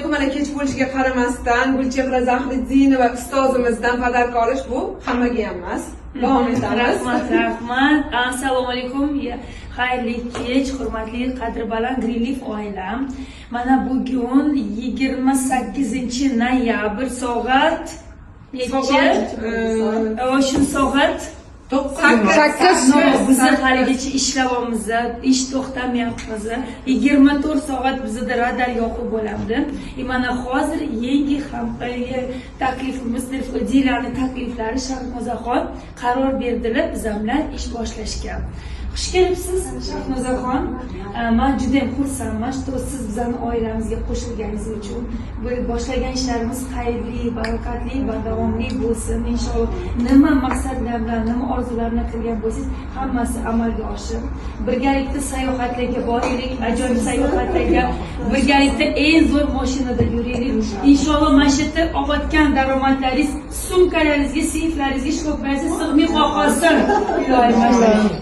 alaykum. Mana kech bo'lishiga qaramasdan Gulchehra Zahriddinova ustozimizdan pодарка olish bu hammaga ham emas. Davom etamiz. Rahmat. Assalomu alaykum. Xayrli kech, hurmatli qadrbaland Greenleaf oilam. Mana bugun 28-noyabr soat necha? O'sha soat 8. Biz haligacha ishlayapmiz, ish to'xtamayapmiz. 24 soat bizda radar yoqib bo'ladi. Mana hozir yangi taklifimiz, dilerning takliflari Shahnozaxon qaror berdilar biz bilan ish boshlashga. Xush kelibsiz Shahnozaxon. Men juda ham xursandman, siz bizning oilamizga qo'shilganingiz uchun. Bu boshlagan ishlarimiz xayrli, barakatli va davomli bo'lsin inshaalloh. Nima maqsadlar bilan, nima orzularni qilgan bo'lsangiz, hammasi amalga oshib, birgalikda sayohatlarga boraylik, ajoyib sayohatlarga, birgalikda eng zo'r mashinada yuraylik. Inshaalloh mana shu yerda olayotgan daromadlaringiz sumkalaringizga, seyflaringizga, shkoflaringizga sig'may qolsin. Ilohim,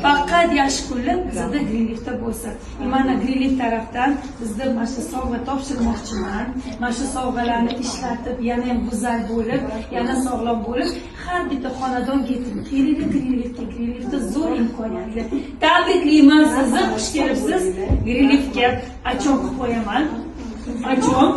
faqat yaxshi kunlar bizda Greenleafda bo'lsin. Mana Greenleaf tarafdan bizda mana shu sovg'a topshirmoqchiman. Mana shu sovg'alarni ishlatib, yana ham go'zal bo'lib, yana sog'lom bo'lib, har bitta xonadonga yetib keling Greenleafda zo'r imkoniyatlar. Tabriklayman sizni, xush kelibsiz. Greenleafga achon qilib qo'yaman. Achon